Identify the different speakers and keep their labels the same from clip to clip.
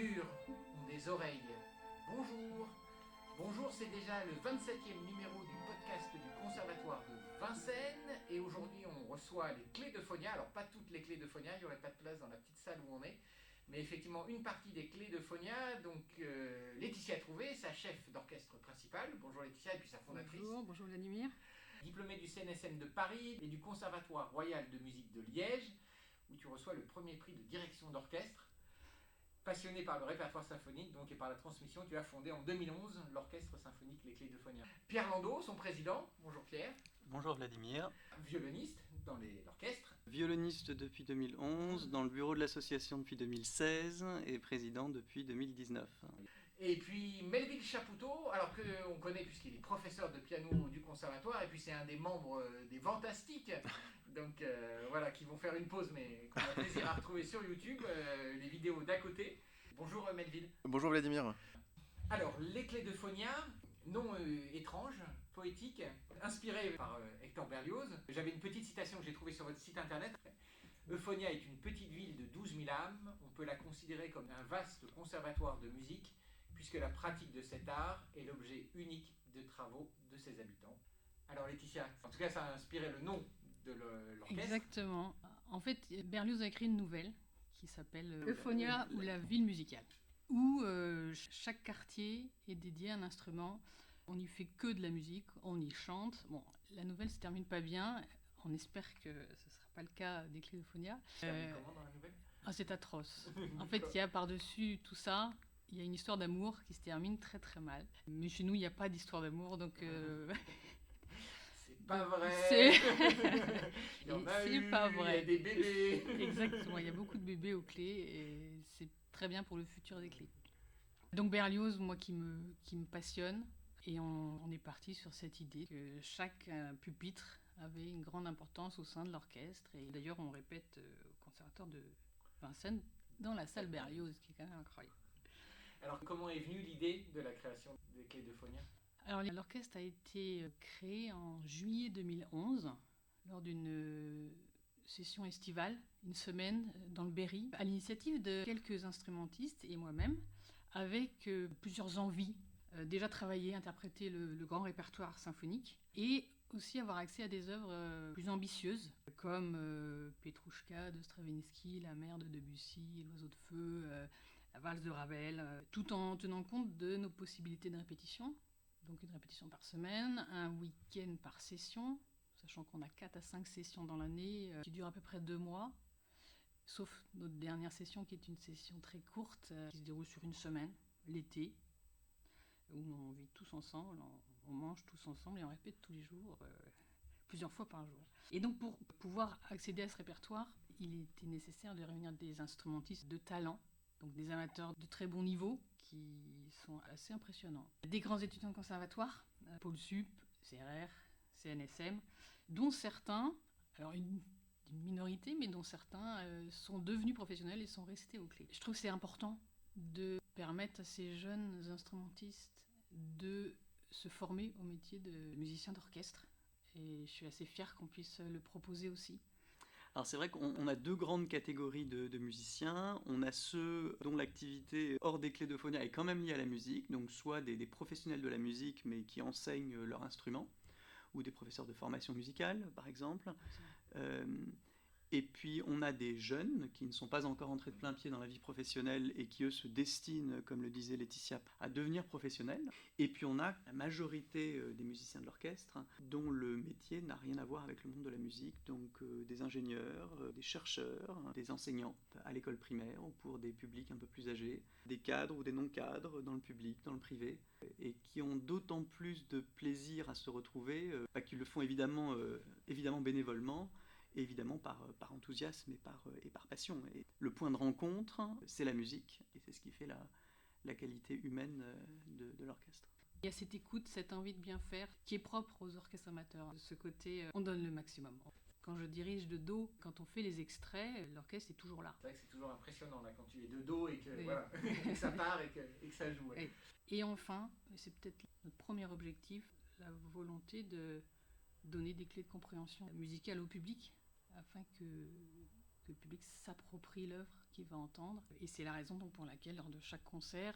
Speaker 1: murs ont des oreilles. Bonjour. Bonjour, c'est déjà le 27e numéro du podcast du Conservatoire de Vincennes. Et aujourd'hui, on reçoit les clés de Phonia. Alors, pas toutes les clés de Phonia, il n'y aurait pas de place dans la petite salle où on est. Mais effectivement, une partie des clés de Phonia. Donc, Laetitia Trouvé, sa chef d'orchestre principale. Bonjour Laetitia, et puis sa fondatrice.
Speaker 2: Bonjour Vladimir.
Speaker 1: Diplômée du CNSM de Paris et du Conservatoire royal de musique de Liège, où tu reçois le premier prix de direction d'orchestre. Passionné par le répertoire symphonique donc, et par la transmission, tu as fondé en 2011 l'orchestre symphonique Les Clés de Phonia. Pierre Landau, son président. Bonjour Pierre.
Speaker 3: Bonjour Vladimir.
Speaker 1: Violoniste dans l'orchestre.
Speaker 3: Violoniste depuis 2011, dans le bureau de l'association depuis 2016 et président depuis 2019.
Speaker 1: Et puis Melville Chapoutot, alors qu'on connaît puisqu'il est professeur de piano du conservatoire, et puis c'est un des membres des Fantastiques, donc voilà, qui vont faire une pause, mais qu'on a plaisir à retrouver sur YouTube, les vidéos d'à côté. Bonjour Melville.
Speaker 4: Bonjour Vladimir.
Speaker 1: Alors, Les Clés de Phonia, nom étrange, poétique, inspiré par Hector Berlioz. J'avais une petite citation que j'ai trouvée sur votre site internet. Euphonia est une petite ville de 12 000 âmes. On peut la considérer comme un vaste conservatoire de musique, puisque la pratique de cet art est l'objet unique de travaux de ses habitants. Alors Laetitia, en tout cas ça a inspiré le nom de l'orchestre.
Speaker 2: Exactement. En fait, Berlioz a écrit une nouvelle qui s'appelle Euphonia ou la ville musicale, où chaque quartier est dédié à un instrument. On n'y fait que de la musique, on y chante. Bon, la nouvelle se termine pas bien. On espère que ce ne sera pas le cas des Clés d'Euphonia.
Speaker 1: Comment dans la nouvelle ?
Speaker 2: C'est atroce. En fait, il y a par-dessus tout ça, il y a une histoire d'amour qui se termine très très mal. Mais chez nous, il n'y a pas d'histoire d'amour, donc...
Speaker 1: C'est pas vrai. Il y en a
Speaker 2: c'est pas vrai.
Speaker 1: Il y a des bébés.
Speaker 2: Exactement, il y a beaucoup de bébés aux clés et c'est très bien pour le futur des clés. Donc Berlioz, moi qui me passionne, et on est parti sur cette idée que chaque pupitre avait une grande importance au sein de l'orchestre. Et d'ailleurs, on répète au conservatoire de Vincennes dans la salle Berlioz, qui est quand même incroyable.
Speaker 1: Alors, comment est venue l'idée de la création des Clés de Phonia ?
Speaker 2: Alors, l'orchestre a été créé en juillet 2011 lors d'une session estivale, une semaine dans le Berry, à l'initiative de quelques instrumentistes et moi-même, avec plusieurs envies. Déjà travailler, interpréter le grand répertoire symphonique et aussi avoir accès à des œuvres plus ambitieuses comme Petrouchka de Stravinsky, La mer de Debussy, L'oiseau de feu, la valse de Ravel, tout en tenant compte de nos possibilités de répétition. Donc une répétition par semaine, un week-end par session, sachant qu'on a 4 à 5 sessions dans l'année qui durent à peu près 2 mois, sauf notre dernière session qui est une session très courte qui se déroule sur une semaine, l'été, où on vit tous ensemble, on mange tous ensemble et on répète tous les jours, plusieurs fois par jour. Et donc pour pouvoir accéder à ce répertoire, il était nécessaire de réunir des instrumentistes de talent, donc des amateurs de très bon niveau qui sont assez impressionnants. Des grands étudiants de conservatoire, Pôle Sup, CRR, CNSM, dont certains, alors une minorité, mais dont certains sont devenus professionnels et sont restés aux clés. Je trouve que c'est important de permettre à ces jeunes instrumentistes de se former au métier de musicien d'orchestre. Et je suis assez fière qu'on puisse le proposer aussi.
Speaker 3: Alors c'est vrai qu'on a deux grandes catégories de musiciens. On a ceux dont l'activité hors des Clés de Phonia est quand même liée à la musique, donc soit des professionnels de la musique mais qui enseignent leur instrument, ou des professeurs de formation musicale par exemple. Et puis on a des jeunes qui ne sont pas encore entrés de plein pied dans la vie professionnelle et qui eux se destinent, comme le disait Laetitia, à devenir professionnels. Et puis on a la majorité des musiciens de l'orchestre dont le métier n'a rien à voir avec le monde de la musique, donc des ingénieurs, des chercheurs, des enseignants à l'école primaire ou pour des publics un peu plus âgés, des cadres ou des non-cadres dans le public, dans le privé, et qui ont d'autant plus de plaisir à se retrouver, qu'ils le font évidemment bénévolement, évidemment par enthousiasme et par passion. Et le point de rencontre, c'est la musique, et c'est ce qui fait la qualité humaine de l'orchestre.
Speaker 2: Il y a cette écoute, cette envie de bien faire, qui est propre aux orchestres amateurs. De ce côté, on donne le maximum. Quand je dirige de dos, quand on fait les extraits, l'orchestre est toujours là.
Speaker 1: C'est vrai que c'est toujours impressionnant là, quand tu es de dos et que, voilà, que ça part et que ça joue. Ouais.
Speaker 2: Et enfin, c'est peut-être notre premier objectif, la volonté de donner des clés de compréhension musicale au public, afin que que le public s'approprie l'œuvre qu'il va entendre. Et c'est la raison donc pour laquelle, lors de chaque concert,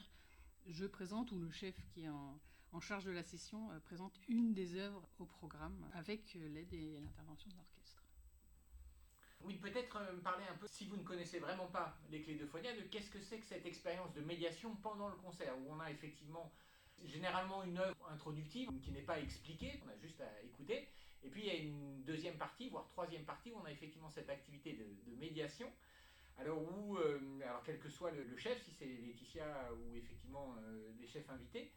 Speaker 2: je présente, ou le chef qui est en charge de la session présente une des œuvres au programme avec l'aide et l'intervention de l'orchestre.
Speaker 1: Oui, peut-être parler un peu, si vous ne connaissez vraiment pas les clés d'Euphonia, de qu'est-ce que c'est que cette expérience de médiation pendant le concert, où on a effectivement généralement une œuvre introductive qui n'est pas expliquée, on a juste à écouter, et puis il y a une deuxième partie, voire troisième partie, où on a effectivement cette activité de médiation. Alors, alors quel que soit le chef, si c'est Laetitia ou effectivement les chefs invités,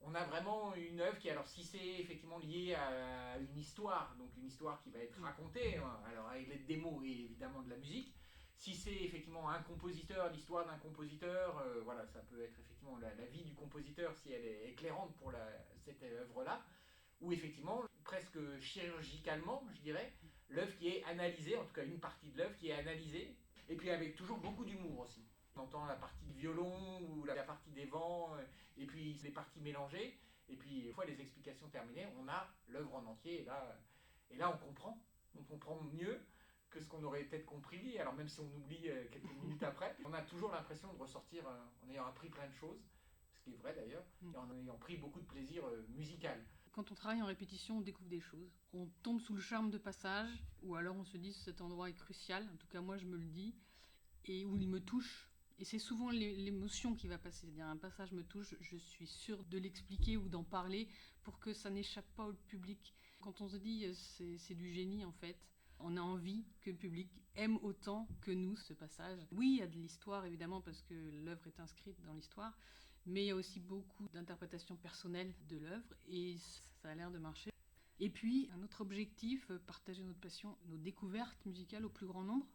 Speaker 1: on a vraiment une œuvre qui, alors si c'est effectivement lié à une histoire, donc une histoire qui va être racontée, alors avec l'aide des mots et évidemment de la musique, si c'est effectivement un compositeur, l'histoire d'un compositeur, voilà, ça peut être effectivement la vie du compositeur si elle est éclairante pour cette œuvre-là, ou effectivement, presque chirurgicalement, je dirais, l'œuvre qui est analysée, en tout cas une partie de l'œuvre qui est analysée, et puis avec toujours beaucoup d'humour aussi. On entend la partie de violon ou la partie des vents, et puis les parties mélangées, et puis une fois les explications terminées, on a l'œuvre en entier, et là on comprend mieux que ce qu'on aurait peut-être compris, alors même si on oublie quelques minutes après, on a toujours l'impression de ressortir en ayant appris plein de choses, ce qui est vrai d'ailleurs, et en ayant pris beaucoup de plaisir musical.
Speaker 2: Quand on travaille en répétition, on découvre des choses. On tombe sous le charme de passage, ou alors on se dit que cet endroit est crucial, en tout cas moi je me le dis, et où il me touche. Et c'est souvent l'émotion qui va passer. C'est-à-dire un passage me touche, je suis sûre de l'expliquer ou d'en parler pour que ça n'échappe pas au public. Quand on se dit c'est du génie en fait, on a envie que le public aime autant que nous ce passage. Oui, il y a de l'histoire évidemment parce que l'œuvre est inscrite dans l'histoire, mais il y a aussi beaucoup d'interprétations personnelles de l'œuvre et ça a l'air de marcher. Et puis, un autre objectif, partager notre passion, nos découvertes musicales au plus grand nombre.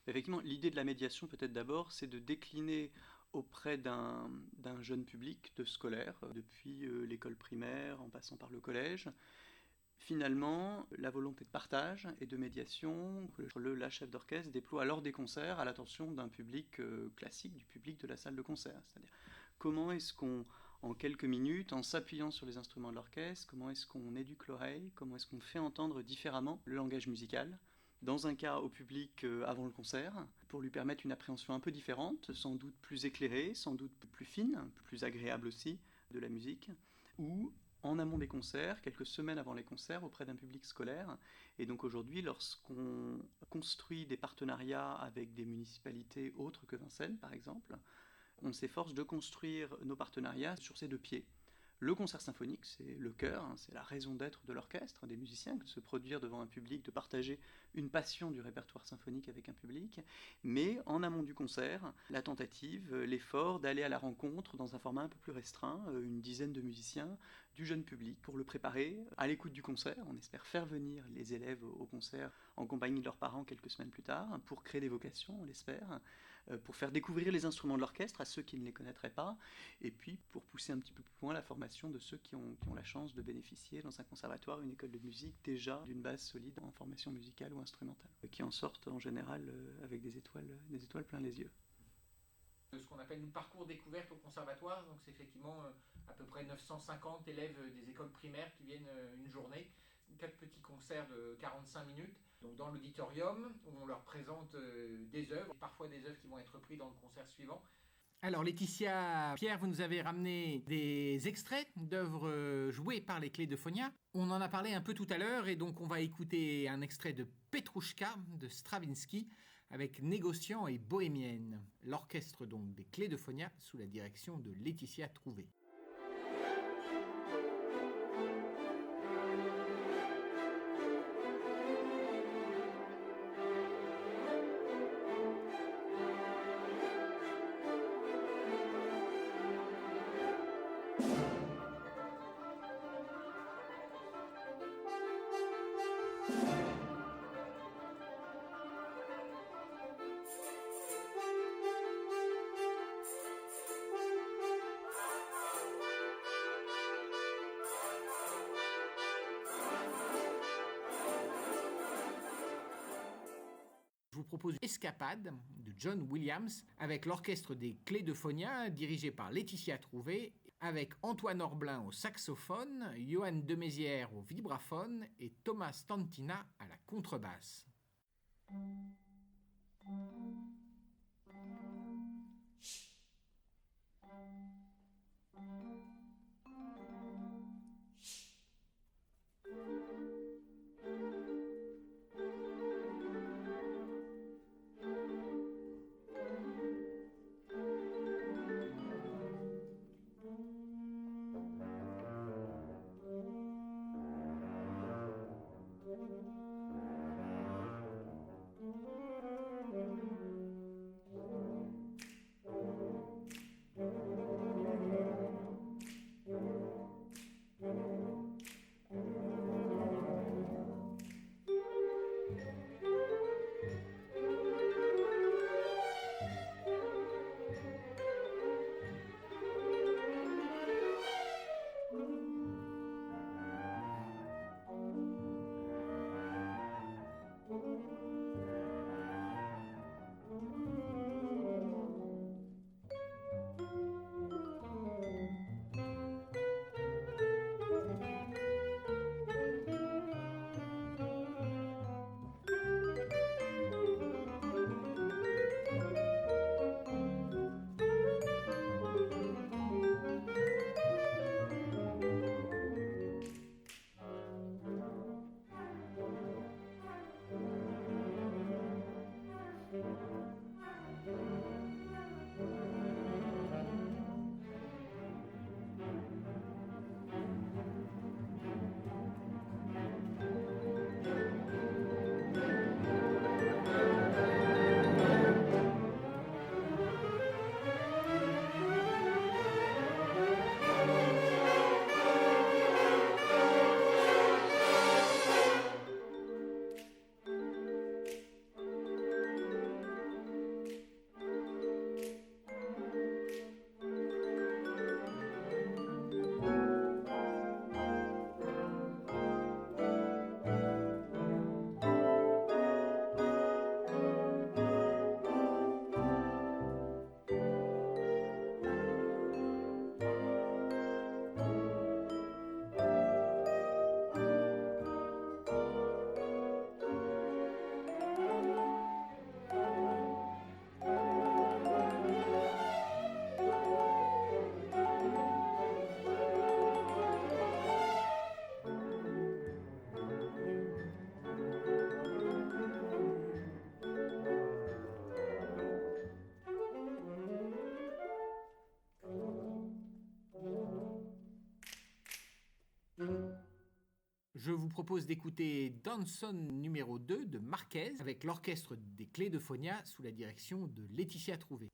Speaker 3: Effectivement, l'idée de la médiation, peut-être d'abord, c'est de décliner auprès d'un jeune public de scolaire, depuis l'école primaire en passant par le collège, finalement, la volonté de partage et de médiation que la chef d'orchestre déploie lors des concerts à l'attention d'un public classique, du public de la salle de concert. C'est-à-dire, comment est-ce qu'on, en quelques minutes, en s'appuyant sur les instruments de l'orchestre, comment est-ce qu'on éduque l'oreille, comment est-ce qu'on fait entendre différemment le langage musical, dans un cas au public avant le concert, pour lui permettre une appréhension un peu différente, sans doute plus éclairée, sans doute plus fine, plus agréable aussi, de la musique, ou en amont des concerts, quelques semaines avant les concerts, auprès d'un public scolaire. Et donc aujourd'hui, lorsqu'on construit des partenariats avec des municipalités autres que Vincennes, par exemple, on s'efforce de construire nos partenariats sur ces deux pieds. Le concert symphonique, c'est le cœur, c'est la raison d'être de l'orchestre, des musiciens, de se produire devant un public, de partager une passion du répertoire symphonique avec un public. Mais en amont du concert, la tentative, l'effort d'aller à la rencontre dans un format un peu plus restreint, une dizaine de musiciens, du jeune public, pour le préparer à l'écoute du concert. On espère faire venir les élèves au concert en compagnie de leurs parents quelques semaines plus tard, pour créer des vocations, on l'espère, pour faire découvrir les instruments de l'orchestre à ceux qui ne les connaîtraient pas, et puis pour pousser un petit peu plus loin la formation de ceux qui ont la chance de bénéficier dans un conservatoire, une école de musique, déjà d'une base solide en formation musicale ou instrumentale, qui en sortent en général avec des étoiles plein les yeux.
Speaker 1: Ce qu'on appelle le parcours découverte au conservatoire, donc c'est effectivement à peu près 950 élèves des écoles primaires qui viennent une journée, 4 petits concerts de 45 minutes, donc dans l'auditorium où on leur présente des œuvres, parfois des œuvres qui vont être reprises dans le concert suivant. Alors Laetitia, Pierre, vous nous avez ramené des extraits d'œuvres jouées par les Clés d'Euphonia. On en a parlé un peu tout à l'heure et donc on va écouter un extrait de Petrouchka de Stravinsky avec Négociant et Bohémienne, l'orchestre donc des Clés d'Euphonia sous la direction de Laetitia Trouvé. Je vous propose Escapade de John Williams avec l'orchestre des Clés d'Euphonia dirigé par Laetitia Trouvé, avec Antoine Orblin au saxophone, Johan Demézières au vibraphone et Thomas Stantina à la contrebasse. Je vous propose d'écouter Danson numéro 2 de Marquez avec l'orchestre des Clés de Fonia sous la direction de Laetitia Trouvé.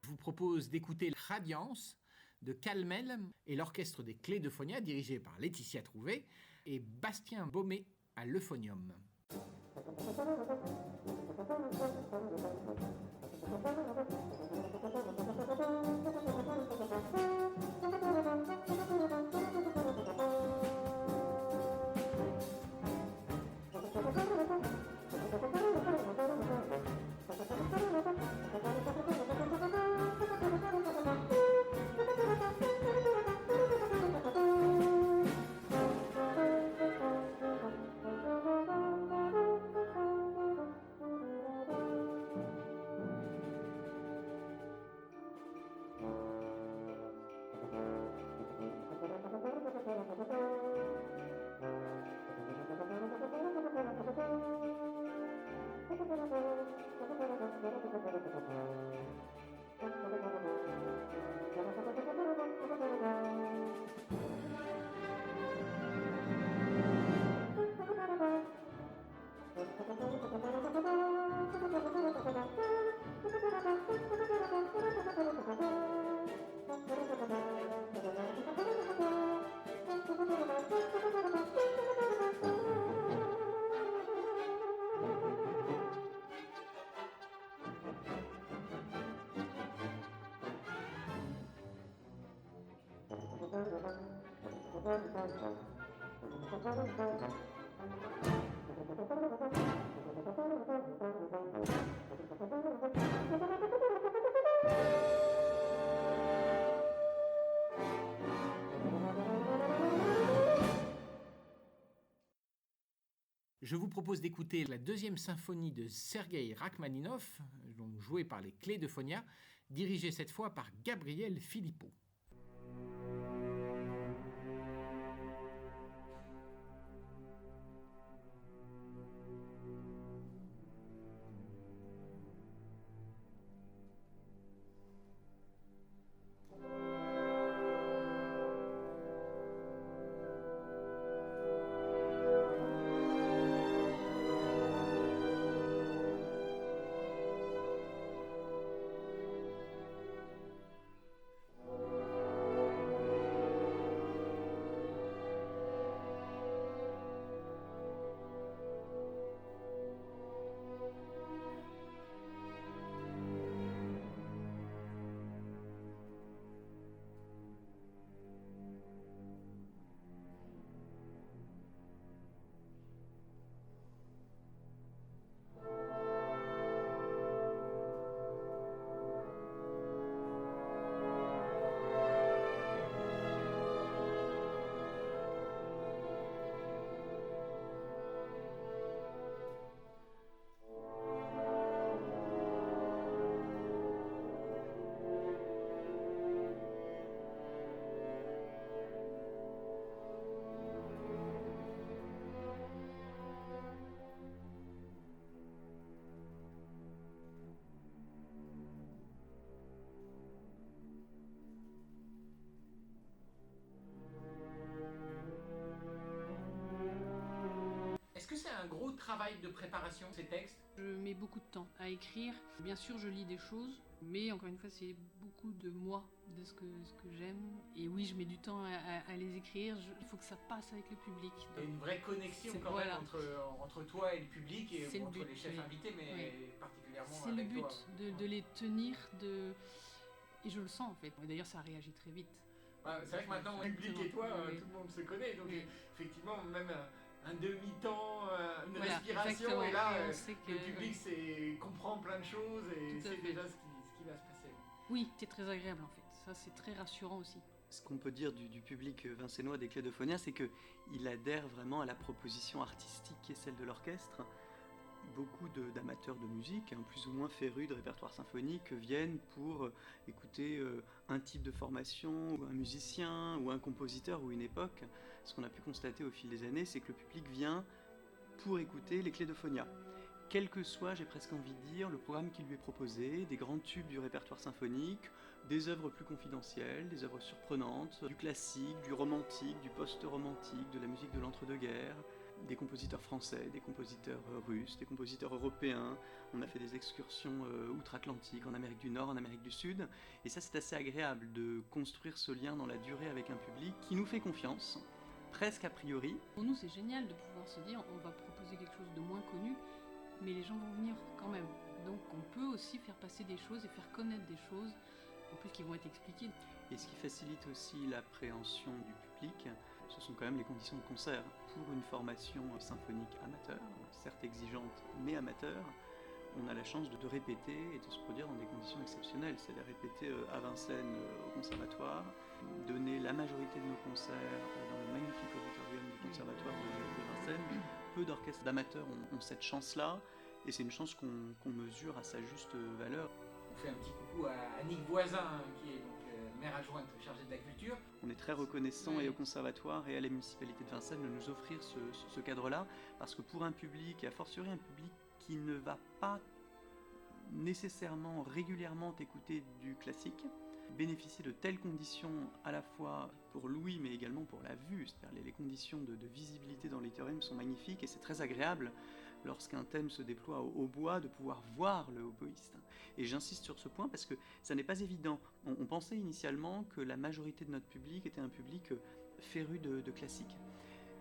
Speaker 1: Je vous propose d'écouter Radiance de Calmel et l'orchestre des Clés de Fonia dirigé par Laetitia Trouvé et Bastien Baumet à l'euphonium. Je vous propose d'écouter la deuxième symphonie de Sergueï Rachmaninov, donc jouée par les Clés de Fonia, dirigée cette fois par Gabriel Philippot. Est-ce que c'est un gros travail de préparation, ces textes?
Speaker 2: Je mets beaucoup de temps à écrire. Bien sûr, je lis des choses, mais encore une fois, c'est beaucoup de moi, de ce que j'aime. Et oui, je mets du temps à les écrire. Il faut que ça passe avec le public.
Speaker 1: Il y a une vraie connexion quand même entre toi et le public, et
Speaker 2: c'est
Speaker 1: entre
Speaker 2: le but,
Speaker 1: les chefs
Speaker 2: oui.
Speaker 1: invités, mais
Speaker 2: Oui.
Speaker 1: particulièrement
Speaker 2: C'est
Speaker 1: avec
Speaker 2: le
Speaker 1: toi.
Speaker 2: but, de les tenir, et je le sens en fait. Et d'ailleurs, ça réagit très vite.
Speaker 1: Bah, c'est vrai que maintenant, le public et toi,
Speaker 2: Oui.
Speaker 1: tout le monde se connaît, donc
Speaker 2: Oui.
Speaker 1: effectivement, même un demi-temps, une
Speaker 2: Voilà,
Speaker 1: respiration,
Speaker 2: exactement.
Speaker 1: et là,
Speaker 2: Et on sait que,
Speaker 1: le public comprend plein de choses et
Speaker 2: Tout à
Speaker 1: sait
Speaker 2: fait.
Speaker 1: déjà ce qui va se passer.
Speaker 2: Oui, c'est très agréable en fait. Ça, c'est très rassurant aussi.
Speaker 3: Ce qu'on peut dire du public vincénois des Clés de Fonia, c'est qu'il adhère vraiment à la proposition artistique qui est celle de l'orchestre. Beaucoup d'amateurs de musique, plus ou moins férus de répertoire symphonique, viennent pour écouter un type de formation, ou un musicien, ou un compositeur, ou une époque. Ce qu'on a pu constater au fil des années, c'est que le public vient pour écouter les Clés de Fonia. Quel que soit, j'ai presque envie de dire, le programme qui lui est proposé, des grands tubes du répertoire symphonique, des œuvres plus confidentielles, des œuvres surprenantes, du classique, du romantique, du post-romantique, de la musique de l'entre-deux-guerres, des compositeurs français, des compositeurs russes, des compositeurs européens. On a fait des excursions outre-Atlantique, en Amérique du Nord, en Amérique du Sud. Et ça, c'est assez agréable de construire ce lien dans la durée avec un public qui nous fait confiance, presque a priori.
Speaker 2: Pour nous, c'est génial de pouvoir pouvoir se dire on va proposer quelque chose de moins connu, mais les gens vont venir quand même. Donc on peut aussi faire passer des choses et faire connaître des choses, en plus qui vont être expliquées.
Speaker 3: Et ce qui facilite aussi l'appréhension du public, ce sont quand même les conditions de concert. Pour une formation symphonique amateur, certes exigeante mais amateur, on a la chance de répéter et de se produire dans des conditions exceptionnelles. C'est-à-dire répéter à Vincennes au conservatoire, donner la majorité de nos concerts dans le magnifique auditorium du conservatoire de Vincennes. Peu d'orchestres d'amateurs ont cette chance-là, et c'est une chance qu'on mesure à sa juste valeur.
Speaker 1: On fait un petit coucou à Annick Voisin, qui est donc maire adjointe chargée de la culture.
Speaker 3: On est très reconnaissant et au conservatoire et à la municipalité de Vincennes de nous offrir ce cadre-là, parce que pour un public, et a fortiori un public qui ne va pas nécessairement régulièrement écouter du classique, bénéficier de telles conditions à la fois pour l'ouïe mais également pour la vue, c'est-à-dire les conditions de visibilité dans l'auditorium sont magnifiques et c'est très agréable lorsqu'un thème se déploie au hautbois de pouvoir voir le hautboïste. Et j'insiste sur ce point parce que ça n'est pas évident. On pensait initialement que la majorité de notre public était un public féru de classique.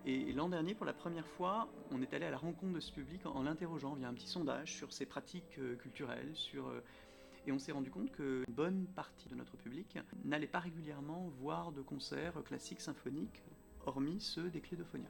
Speaker 3: Et l'an dernier, pour la première fois, on est allé à la rencontre de ce public en l'interrogeant via un petit sondage sur ses pratiques culturelles, et on s'est rendu compte qu'une bonne partie de notre public n'allait pas régulièrement voir de concerts classiques symphoniques, hormis ceux des Clés d'Euphonia.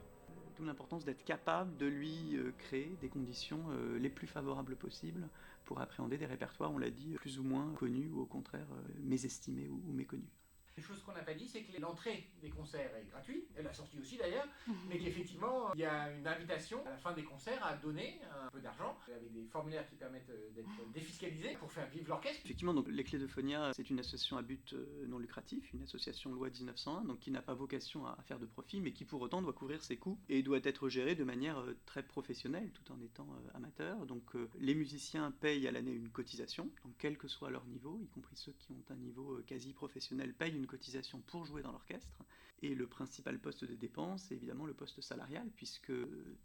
Speaker 3: D'où l'importance d'être capable de lui créer des conditions les plus favorables possibles pour appréhender des répertoires, on l'a dit, plus ou moins connus ou au contraire mésestimés ou méconnus.
Speaker 1: Une chose qu'on n'a pas dit, c'est que l'entrée des concerts est gratuite, et la sortie aussi d'ailleurs, mais qu'effectivement, il y a une invitation à la fin des concerts à donner un peu d'argent, avec des formulaires qui permettent d'être défiscalisés pour faire vivre l'orchestre.
Speaker 3: Effectivement, donc, les Clés d'Euphonia, c'est une association à but non lucratif, une association loi 1901, donc qui n'a pas vocation à faire de profit, mais qui pour autant doit couvrir ses coûts et doit être gérée de manière très professionnelle, tout en étant amateur. Donc les musiciens payent à l'année une cotisation, donc quel que soit leur niveau, y compris ceux qui ont un niveau quasi professionnel, payent une cotisation pour jouer dans l'orchestre. Et le principal poste des dépenses, c'est évidemment le poste salarial, puisque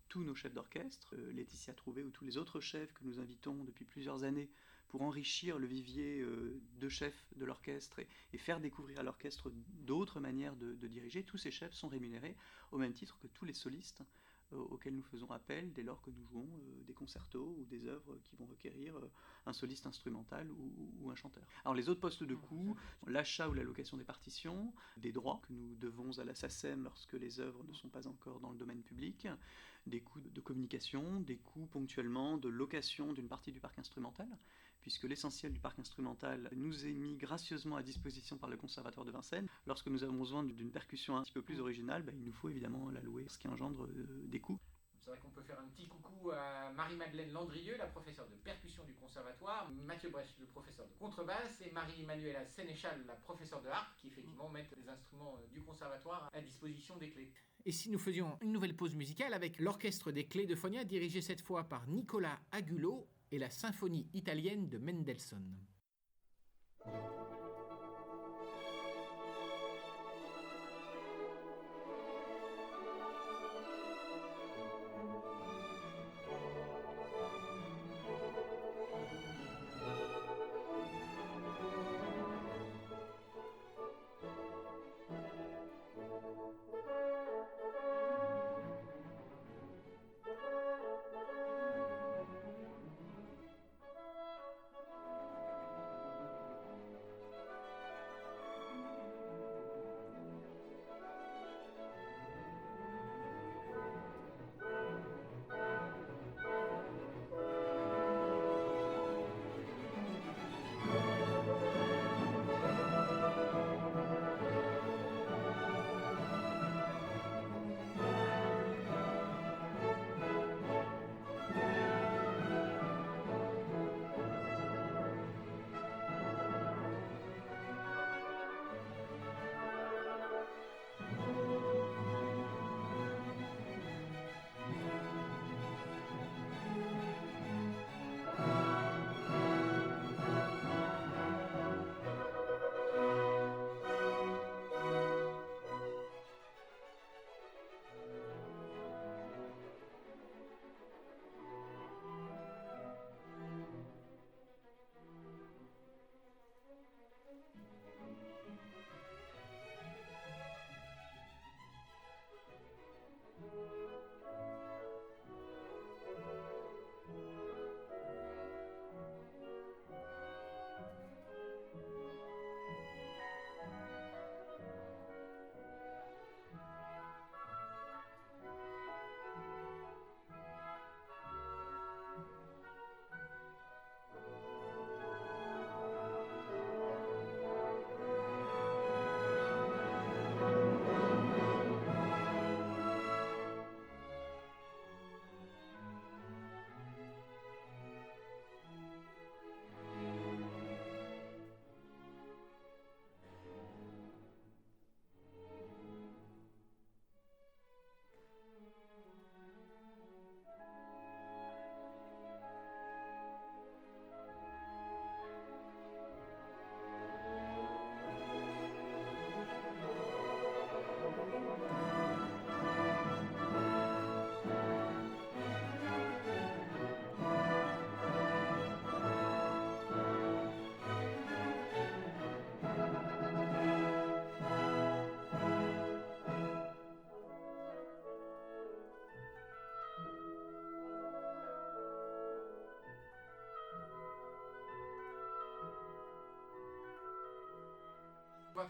Speaker 3: tous nos chefs d'orchestre, Laetitia Trouvé ou tous les autres chefs que nous invitons depuis plusieurs années pour enrichir le vivier de chefs de l'orchestre et faire découvrir à l'orchestre d'autres manières de diriger, tous ces chefs sont rémunérés au même titre que tous les solistes auxquels nous faisons appel dès lors que nous jouons des concertos ou des œuvres qui vont requérir un soliste instrumental ou un chanteur. Alors les autres postes de coûts, l'achat ou la location des partitions, des droits que nous devons à la SACEM lorsque les œuvres ne sont pas encore dans le domaine public, des coûts de communication, des coûts ponctuellement de location d'une partie du parc instrumental, puisque l'essentiel du parc instrumental nous est mis gracieusement à disposition par le Conservatoire de Vincennes. Lorsque nous avons besoin d'une percussion un petit peu plus originale, il nous faut évidemment la louer, ce qui engendre des coûts.
Speaker 1: C'est vrai qu'on peut faire un petit coucou à Marie-Madeleine Landrieux, la professeure de percussion du conservatoire, Mathieu Brech, le professeur de contrebasse, et Marie-Emmanuela Sénéchal, la professeure de harpe, qui effectivement mettent les instruments du conservatoire à disposition des Clés. Et si nous faisions une nouvelle pause musicale avec l'orchestre des Clés d'Euphonia, dirigé cette fois par Nicolas Agulot, et la symphonie italienne de Mendelssohn.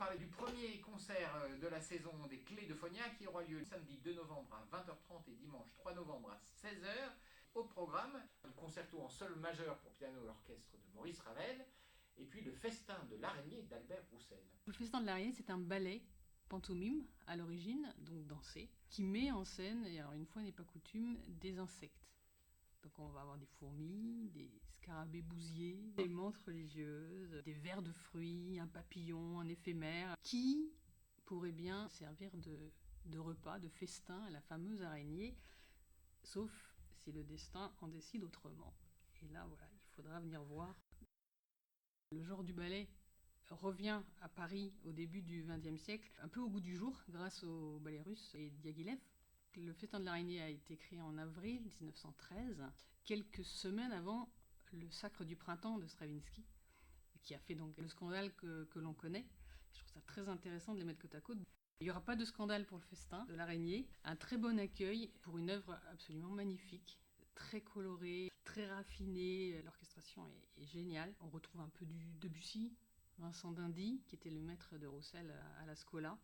Speaker 1: parler du premier concert de la saison des Clés d'Euphonia qui aura lieu le samedi 2 novembre à 20h30 et dimanche 3 novembre à 16h. Au programme, le concerto en sol majeur pour piano et orchestre de Maurice Ravel, et puis le festin de l'araignée d'Albert Roussel.
Speaker 2: Le festin de l'araignée, c'est un ballet pantomime à l'origine, donc dansé, qui met en scène, et alors une fois n'est pas coutume, des insectes. Donc on va avoir des fourmis, des scarabées bousiers, des menthes religieuses, des vers de fruits, un papillon, un éphémère, qui pourrait bien servir de repas, de festin à la fameuse araignée, sauf si le destin en décide autrement. Et là, voilà, il faudra venir voir. Le genre du ballet revient à Paris au début du XXe siècle, un peu au goût du jour, grâce au ballet russe et Diaghilev. Le festin de l'araignée a été créé en avril 1913, quelques semaines avant le Sacre du printemps de Stravinsky, qui a fait donc le scandale que l'on connaît. Je trouve ça très intéressant de les mettre côte à côte. Il n'y aura pas de scandale pour le festin de l'araignée. Un très bon accueil pour une œuvre absolument magnifique, très colorée, très raffinée. L'orchestration est géniale. On retrouve un peu du Debussy, Vincent d'Indy, qui était le maître de Roussel à la Scala.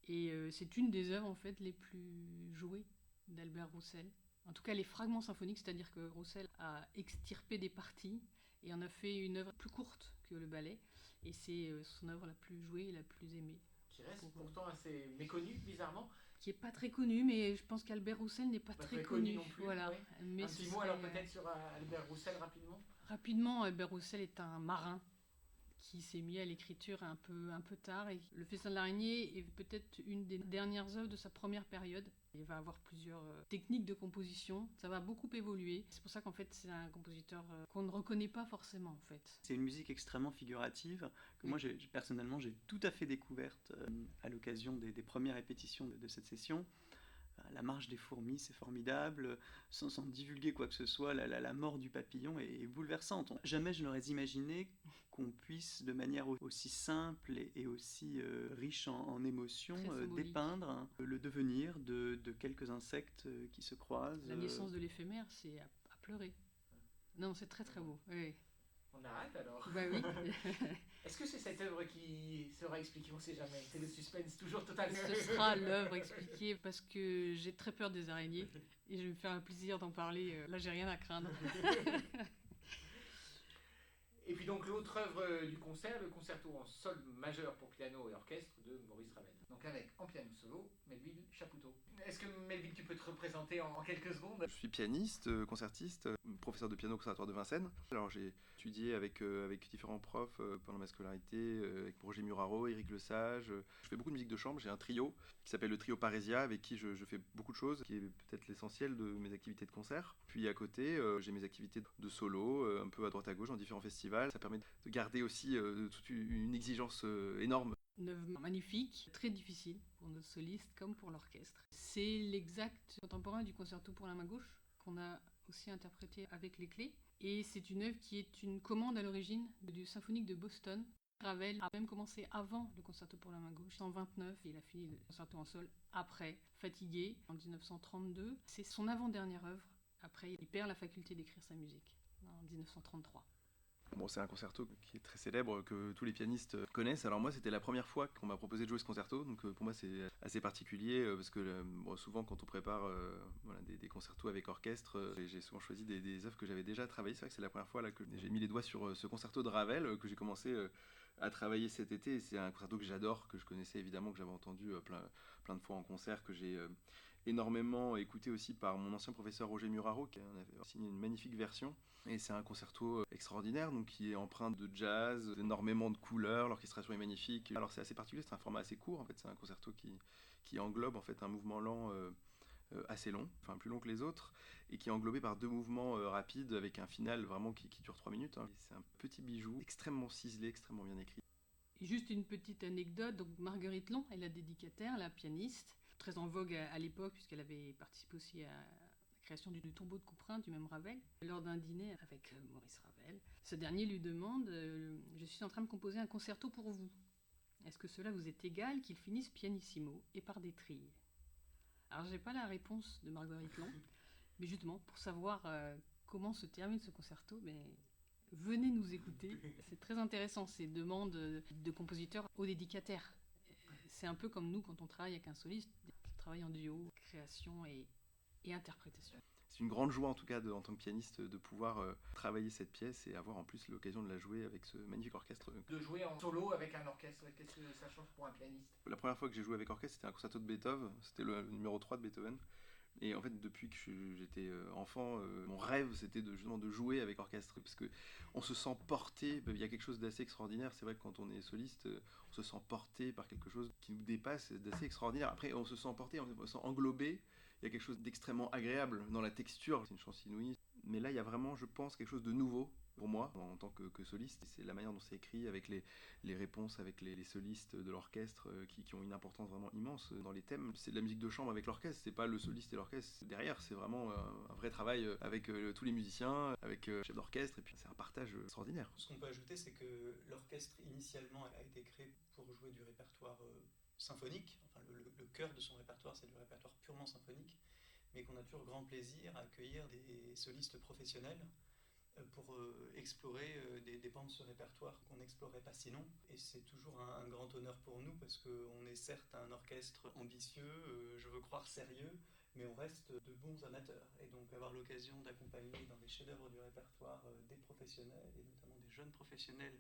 Speaker 2: Et c'est une des œuvres en fait les plus jouées d'Albert Roussel. En tout cas, les fragments symphoniques, c'est-à-dire que Roussel a extirpé des parties et en a fait une œuvre plus courte que le ballet. Et c'est son œuvre la plus jouée et la plus aimée.
Speaker 1: Qui reste pourtant assez méconnu, bizarrement.
Speaker 2: Qui n'est pas très connu, mais je pense qu'Albert Roussel n'est pas très connu
Speaker 1: non plus.
Speaker 2: Voilà.
Speaker 1: Ouais.
Speaker 2: Mais
Speaker 1: un petit mot alors peut-être sur Albert Roussel rapidement.
Speaker 2: Rapidement, Albert Roussel est un marin qui s'est mis à l'écriture un peu tard. Et le Festin de l'araignée est peut-être une des dernières œuvres de sa première période. Il va avoir plusieurs techniques de composition. Ça va beaucoup évoluer. C'est pour ça qu'en fait, c'est un compositeur qu'on ne reconnaît pas forcément, en fait.
Speaker 3: C'est une musique extrêmement figurative que moi, personnellement, j'ai tout à fait découverte à l'occasion des premières répétitions de cette session. La marche des fourmis, c'est formidable, sans divulguer quoi que ce soit, la mort du papillon est bouleversante. Jamais je n'aurais imaginé qu'on puisse, de manière aussi simple et aussi riche en émotions, dépeindre le devenir de quelques insectes qui se croisent.
Speaker 2: La naissance de l'éphémère, c'est à pleurer. Non, c'est très très beau. Oui.
Speaker 1: On a hâte alors.
Speaker 2: Bah oui.
Speaker 1: Est-ce que c'est cette œuvre qui sera expliquée? On ne sait jamais. C'est le suspense toujours total.
Speaker 2: Ce sera l'œuvre expliquée parce que j'ai très peur des araignées et je vais me faire un plaisir d'en parler. Là, j'ai rien à craindre.
Speaker 1: Et puis donc l'autre œuvre du concert, le concerto en sol majeur pour piano et orchestre de Maurice Ravel. Donc avec en piano solo, Melville Chapoutot. Est-ce que Melville, tu peux te représenter en quelques secondes?
Speaker 4: Je suis pianiste, concertiste, professeur de piano au Conservatoire de Vincennes. Alors j'ai étudié avec différents profs pendant ma scolarité, avec Roger Muraro, Éric Lesage. Je fais beaucoup de musique de chambre, j'ai un trio qui s'appelle le trio Parésia, avec qui je fais beaucoup de choses, qui est peut-être l'essentiel de mes activités de concert. Puis à côté, j'ai mes activités de solo, un peu à droite à gauche dans différents festivals. Ça permet de garder aussi toute une exigence énorme.
Speaker 2: Une œuvre magnifique, très difficile pour notre soliste comme pour l'orchestre. C'est l'exact contemporain du concerto pour la main gauche qu'on a aussi interprété avec les clés. Et c'est une œuvre qui est une commande à l'origine du symphonique de Boston. Ravel a même commencé avant le concerto pour la main gauche, en 29, et il a fini le concerto en sol après, fatigué, en 1932. C'est son avant-dernière œuvre. Après, il perd la faculté d'écrire sa musique, en 1933.
Speaker 4: Bon, c'est un concerto qui est très célèbre, que tous les pianistes connaissent. Alors moi, c'était la première fois qu'on m'a proposé de jouer ce concerto, donc pour moi c'est assez particulier, parce que souvent quand on prépare des concertos avec orchestre, j'ai souvent choisi des œuvres que j'avais déjà travaillées. C'est vrai que c'est la première fois là, que j'ai mis les doigts sur ce concerto de Ravel, que j'ai commencé à travailler cet été. Et c'est un concerto que j'adore, que je connaissais évidemment, que j'avais entendu plein de fois en concert, que j'ai énormément écouté aussi par mon ancien professeur Roger Muraro, qui a signé une magnifique version. Et c'est un concerto extraordinaire, donc qui est empreint de jazz, énormément de couleurs, l'orchestration est magnifique. Alors c'est assez particulier, c'est un format assez court, en fait, c'est un concerto qui englobe en fait un mouvement lent assez long, enfin plus long que les autres, et qui est englobé par deux mouvements rapides avec un final vraiment qui dure 3 minutes. Hein. C'est un petit bijou, extrêmêmement ciselé, extrêmement bien écrit.
Speaker 2: Et juste une petite anecdote, donc Marguerite Long est la dédicataire, la pianiste, très en vogue à l'époque puisqu'elle avait participé aussi à la création du tombeau de Couperin du même Ravel, lors d'un dîner avec Maurice Ravel. Ce dernier lui demande « Je suis en train de composer un concerto pour vous. Est-ce que cela vous est égal qu'il finisse pianissimo et par des trilles ?» Alors j'ai pas la réponse de Marguerite Long, mais justement pour savoir comment se termine ce concerto, mais Venez nous écouter. C'est très intéressant, ces demandes de compositeurs aux dédicataires. C'est un peu comme nous quand on travaille avec un soliste. On travaille en duo, création et interprétation.
Speaker 4: C'est une grande joie en tout cas en tant que pianiste de pouvoir travailler cette pièce et avoir en plus l'occasion de la jouer avec ce magnifique orchestre.
Speaker 1: De jouer en solo avec un orchestre, qu'est-ce que ça change pour un pianiste?
Speaker 4: La première fois que j'ai joué avec orchestre, c'était un concerto de Beethoven, c'était le numéro 3 de Beethoven. Et en fait, depuis que j'étais enfant, mon rêve, c'était justement de jouer avec orchestre, parce que on se sent porté. Il y a quelque chose d'assez extraordinaire. C'est vrai que quand on est soliste, on se sent porté par quelque chose qui nous dépasse, d'assez extraordinaire. Après, on se sent porté, on se sent englobé. Il y a quelque chose d'extrêmement agréable dans la texture. C'est une chance inouïe. Mais là, il y a vraiment, je pense, quelque chose de nouveau pour moi en tant que soliste. C'est la manière dont c'est écrit, avec les réponses, avec les solistes de l'orchestre qui ont une importance vraiment immense dans les thèmes. C'est de la musique de chambre avec l'orchestre, c'est pas le soliste et l'orchestre derrière, c'est vraiment un vrai travail avec tous les musiciens, avec le chef d'orchestre, et puis c'est un partage extraordinaire.
Speaker 3: Ce qu'on peut ajouter, c'est que l'orchestre initialement a été créé pour jouer du répertoire symphonique. Enfin, le cœur de son répertoire, c'est du répertoire purement symphonique, mais qu'on a toujours grand plaisir à accueillir des solistes professionnels pour explorer des pans de ce répertoire qu'on n'explorait pas sinon. Et c'est toujours un grand honneur pour nous parce qu'on est certes un orchestre ambitieux, je veux croire sérieux, mais on reste de bons amateurs. Et donc avoir l'occasion d'accompagner dans les chefs-d'œuvre du répertoire des professionnels, et notamment des jeunes professionnels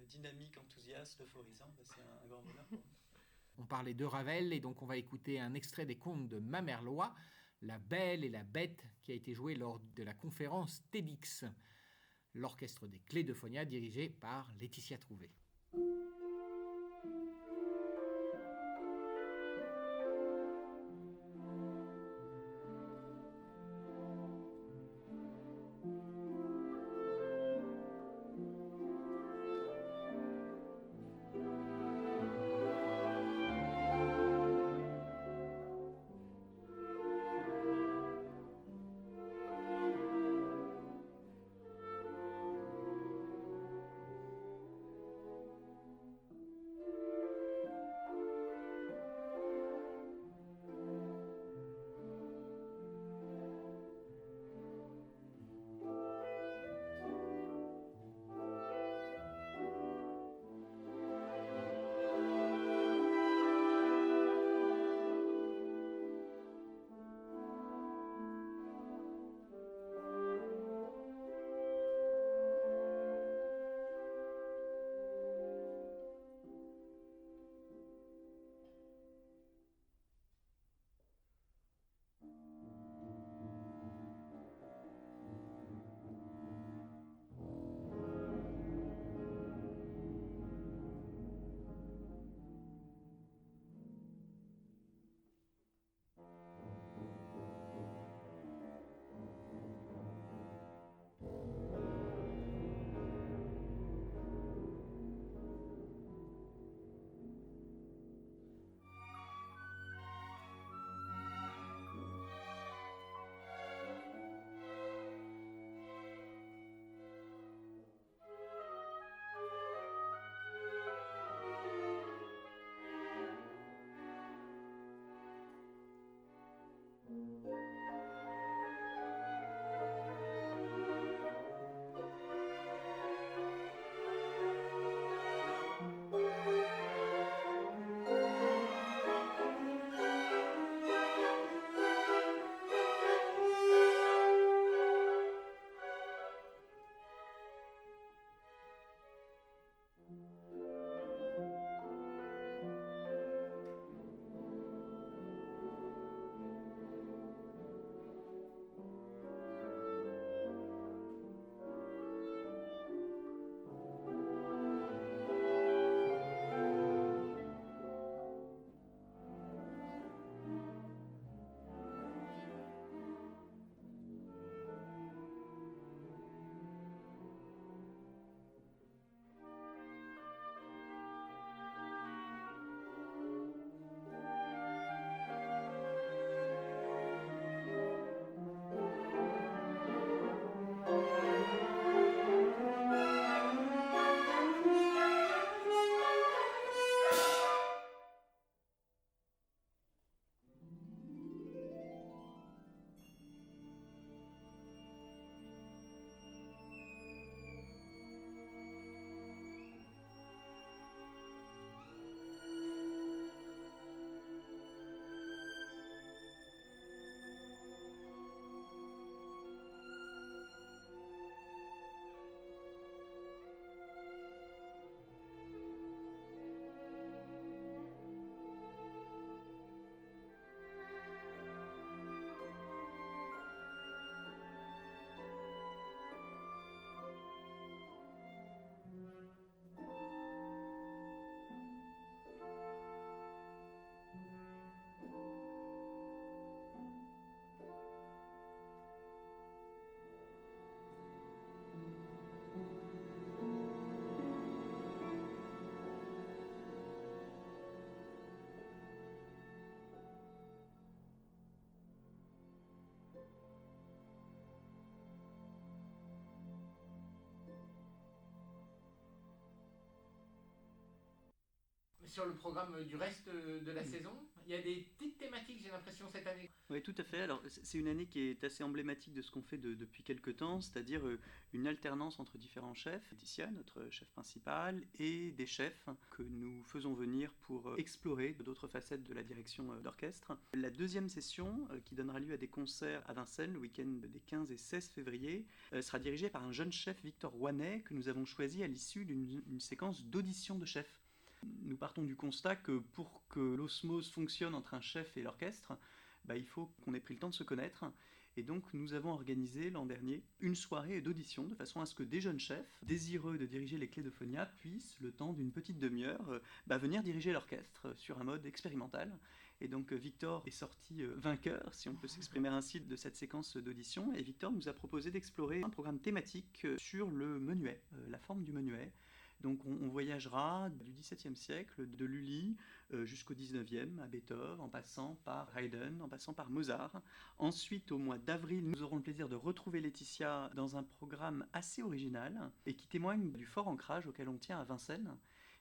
Speaker 3: dynamiques, enthousiastes, euphorisants, c'est un grand bonheur pour nous.
Speaker 1: On parlait de Ravel, et donc on va écouter un extrait des contes de Mamerlois, La Belle et la Bête, qui a été joué lors de la conférence TEDx, l'orchestre des Clés de Phonia dirigé par Laetitia Trouvé. sur le programme du reste de la saison. Il y a des petites thématiques, j'ai l'impression, cette année.
Speaker 3: Oui, tout à fait. Alors, c'est une année qui est assez emblématique de ce qu'on fait depuis quelques temps, c'est-à-dire une alternance entre différents chefs. Laetitia, notre chef principal, et des chefs que nous faisons venir pour explorer d'autres facettes de la direction d'orchestre. La deuxième session, qui donnera lieu à des concerts à Vincennes le week-end des 15 et 16 février, sera dirigée par un jeune chef, Victor Rouanet, que nous avons choisi à l'issue d'une séquence d'audition de chefs. Nous partons du constat que pour que l'osmose fonctionne entre un chef et l'orchestre, il faut qu'on ait pris le temps de se connaître. Et donc nous avons organisé l'an dernier une soirée d'audition de façon à ce que des jeunes chefs, désireux de diriger les Clés d'Euphonia, puissent, le temps d'une petite demi-heure, venir diriger l'orchestre sur un mode expérimental. Et donc Victor est sorti vainqueur, si on peut s'exprimer ainsi, de cette séquence d'audition. Et Victor nous a proposé d'explorer un programme thématique sur le menuet, la forme du menuet. Donc on voyagera du XVIIe siècle, de Lully jusqu'au XIXe, à Beethoven, en passant par Haydn, en passant par Mozart. Ensuite, au mois d'avril, nous aurons le plaisir de retrouver Laetitia dans un programme assez original et qui témoigne du fort ancrage auquel on tient à Vincennes,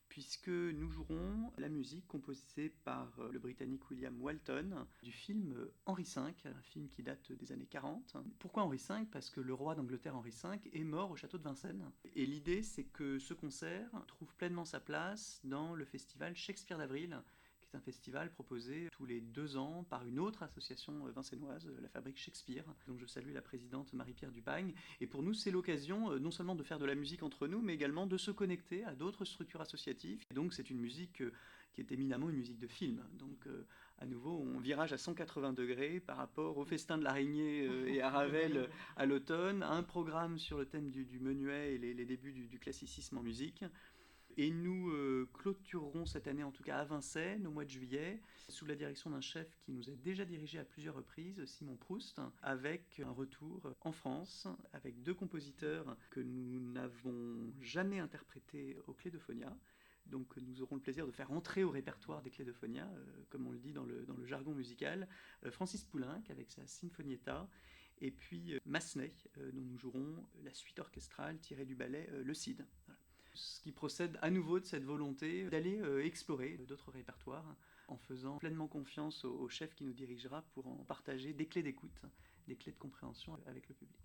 Speaker 3: puisque nous jouerons la musique composée par le Britannique William Walton du film Henri V, un film qui date des années 40. Pourquoi Henri V ? Parce que le roi d'Angleterre Henri V est mort au château de Vincennes. Et l'idée, c'est que ce concert trouve pleinement sa place dans le festival Shakespeare d'Avril, qui est un festival proposé tous les 2 ans par une autre association vincennoise, la Fabrique Shakespeare, dont je salue la présidente Marie-Pierre Dupagne. Et pour nous, c'est l'occasion non seulement de faire de la musique entre nous, mais également de se connecter à d'autres structures associatives. Et donc c'est une musique qui est éminemment une musique de film. Donc à nouveau, on virage à 180 degrés par rapport au Festin de l'araignée et à Ravel à l'automne, à un programme sur le thème du menuet et les débuts du classicisme en musique. Et nous clôturerons cette année, en tout cas à Vincennes, au mois de juillet, sous la direction d'un chef qui nous a déjà dirigé à plusieurs reprises, Simon Proust, avec un retour en France, avec 2 compositeurs que nous n'avons jamais interprétés aux Clés d'Euphonia. Donc nous aurons le plaisir de faire entrer au répertoire des Clés d'Euphonia, comme on le dit dans le jargon musical, Francis Poulenc avec sa Sinfonietta, et puis Massenet, dont nous jouerons la suite orchestrale tirée du ballet Le Cid. Voilà. Ce qui procède à nouveau de cette volonté d'aller explorer d'autres répertoires en faisant pleinement confiance au chef qui nous dirigera pour en partager des clés d'écoute, des clés de compréhension avec le public.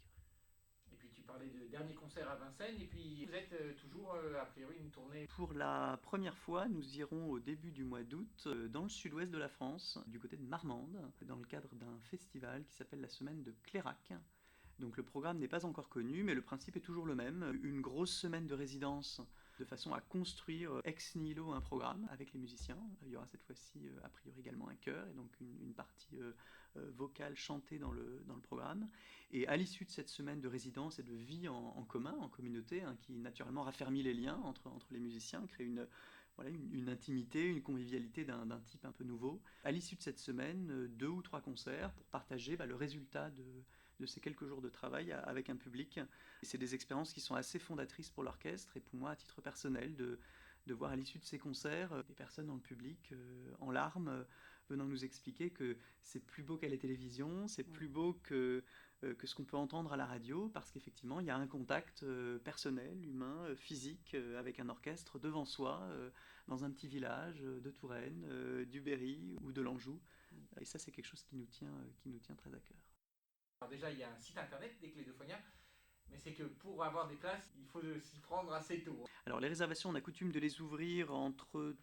Speaker 1: Et puis tu parlais de dernier concert à Vincennes, et puis vous êtes toujours a priori une tournée.
Speaker 3: Pour la première fois, nous irons au début du mois d'août dans le sud-ouest de la France, du côté de Marmande, dans le cadre d'un festival qui s'appelle la Semaine de Clérac. Donc le programme n'est pas encore connu, mais le principe est toujours le même. Une grosse semaine de résidence de façon à construire ex nihilo un programme avec les musiciens. Il y aura cette fois-ci a priori également un chœur et donc une partie vocale chantée dans le programme. Et à l'issue de cette semaine de résidence et de vie en commun, en communauté, qui naturellement raffermit les liens entre les musiciens, crée une intimité, une convivialité d'un type un peu nouveau. À l'issue de cette semaine, 2 ou 3 concerts pour partager le résultat de ces quelques jours de travail avec un public. Et c'est des expériences qui sont assez fondatrices pour l'orchestre et pour moi à titre personnel de voir à l'issue de ces concerts des personnes dans le public en larmes venant nous expliquer que c'est plus beau qu'à la télévision, c'est plus beau que ce qu'on peut entendre à la radio, parce qu'effectivement il y a un contact personnel, humain, physique avec un orchestre devant soi dans un petit village de Touraine, du Berry ou de l'Anjou. Et ça c'est quelque chose qui nous tient très à cœur.
Speaker 1: Alors déjà, il y a un site internet des Clés d'Euphonia, mais c'est que pour avoir des places, il faut s'y prendre assez tôt.
Speaker 3: Alors les réservations, on a coutume de les ouvrir entre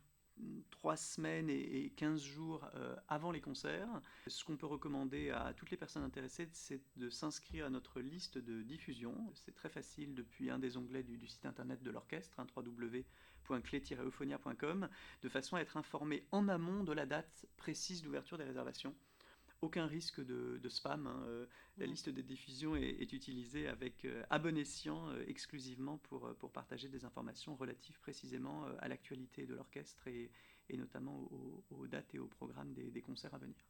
Speaker 3: 3 semaines et 15 jours avant les concerts. Ce qu'on peut recommander à toutes les personnes intéressées, c'est de s'inscrire à notre liste de diffusion. C'est très facile depuis un des onglets du site internet de l'orchestre, www.clés-euphonia.com, de façon à être informé en amont de la date précise d'ouverture des réservations. Aucun risque de spam. La liste des diffusions est utilisée avec à bon escient exclusivement pour partager des informations relatives précisément à l'actualité de l'orchestre et notamment aux dates et aux programmes des concerts à venir.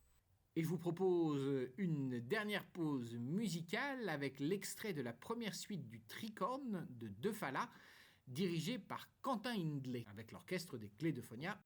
Speaker 1: Et je vous propose une dernière pause musicale avec l'extrait de la première suite du Tricorne de De Falla, dirigé par Quentin Hindley, avec l'orchestre des Clés d'Euphonia.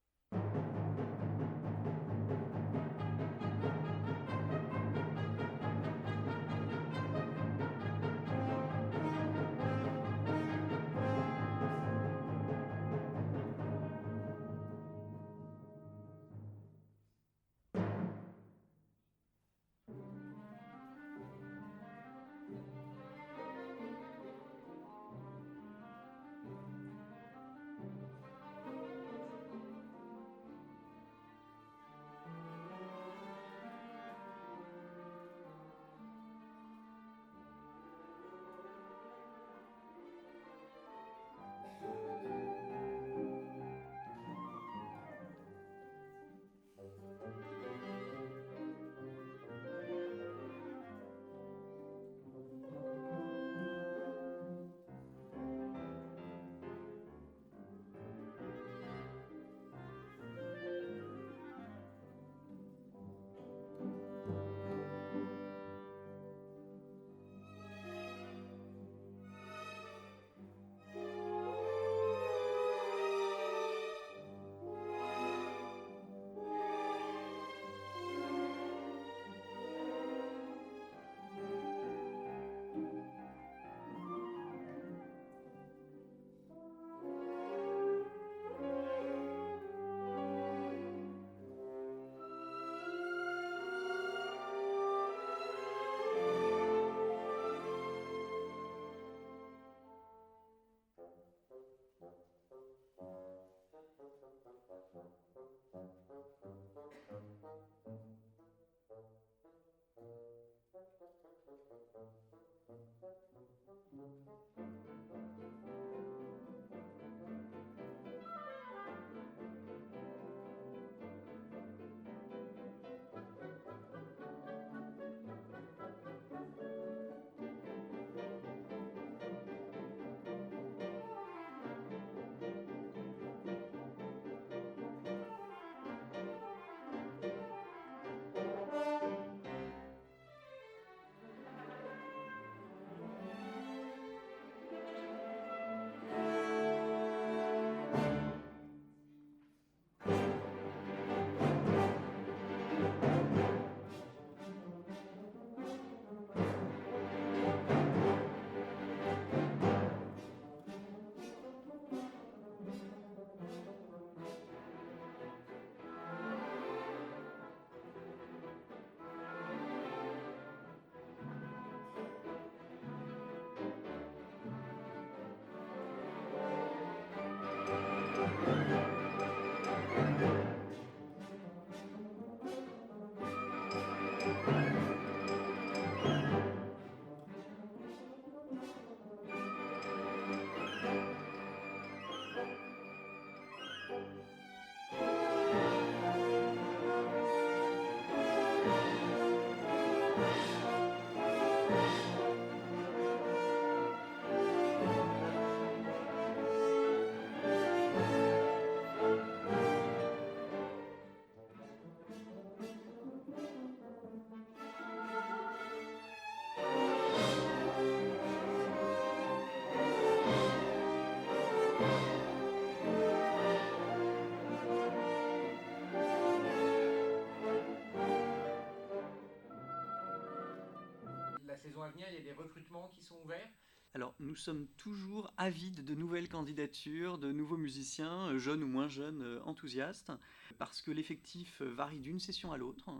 Speaker 1: venir, il y a des recrutements qui sont ouverts?
Speaker 3: Alors, nous sommes toujours avides de nouvelles candidatures, de nouveaux musiciens, jeunes ou moins jeunes, enthousiastes, parce que l'effectif varie d'une session à l'autre,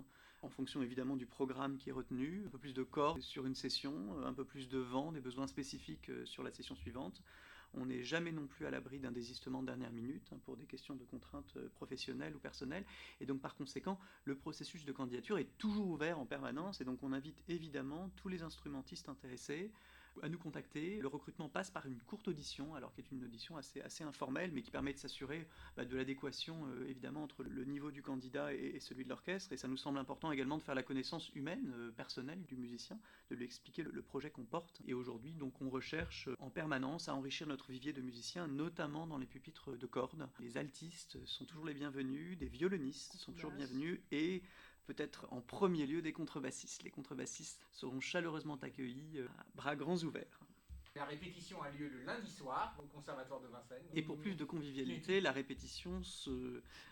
Speaker 3: en fonction évidemment du programme qui est retenu. Un peu plus de cordes sur une session, un peu plus de vent, des besoins spécifiques sur la session suivante. On n'est jamais non plus à l'abri d'un désistement de dernière minute pour des questions de contraintes professionnelles ou personnelles. Et donc par conséquent, le processus de candidature est toujours ouvert en permanence. Et donc on invite évidemment tous les instrumentistes intéressés à nous contacter. Le recrutement passe par une courte audition, alors qui est une audition assez informelle, mais qui permet de s'assurer de l'adéquation évidemment entre le niveau du candidat et celui de l'orchestre. Et ça nous semble important également de faire la connaissance humaine, personnelle du musicien, de lui expliquer le projet qu'on porte. Et aujourd'hui, donc, on recherche en permanence à enrichir notre vivier de musiciens, notamment dans les pupitres de cordes. Les altistes sont toujours les bienvenus, des violonistes sont toujours bienvenus, et peut-être en premier lieu des contrebassistes. Les contrebassistes seront chaleureusement accueillis à bras grands ouverts.
Speaker 1: La répétition a lieu le lundi soir au Conservatoire de Vincennes.
Speaker 3: Et pour plus de convivialité, la répétition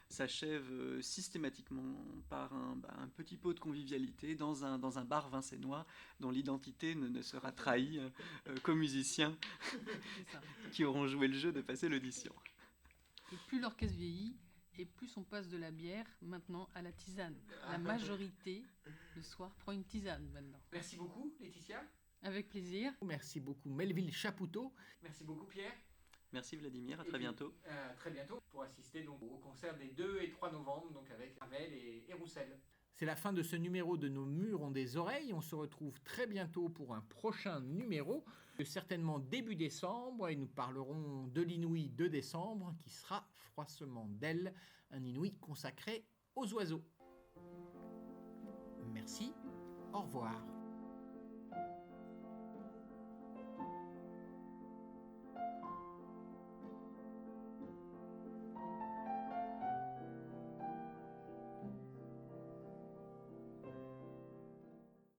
Speaker 3: s'achève systématiquement par un petit pot de convivialité dans un bar vincénois dont l'identité ne sera trahie qu'aux musiciens qui auront joué le jeu de passer l'audition.
Speaker 2: Et plus l'orchestre vieillit, et plus on passe de la bière maintenant à la tisane. La majorité, le soir, prend une tisane maintenant.
Speaker 1: Merci beaucoup, Laetitia.
Speaker 2: Avec plaisir.
Speaker 1: Merci beaucoup, Melville Chapoutot. Merci beaucoup, Pierre.
Speaker 3: Merci Vladimir, à très bientôt.
Speaker 1: Très bientôt, pour assister donc au concert des 2 et 3 novembre, donc avec Ravel et Roussel.
Speaker 5: C'est la fin de ce numéro de Nos murs ont des oreilles. On se retrouve très bientôt pour un prochain numéro, certainement début décembre, et nous parlerons de l'Inouï de décembre, qui sera Froissement d'ailes, un Inouï consacré aux oiseaux. Merci, au revoir.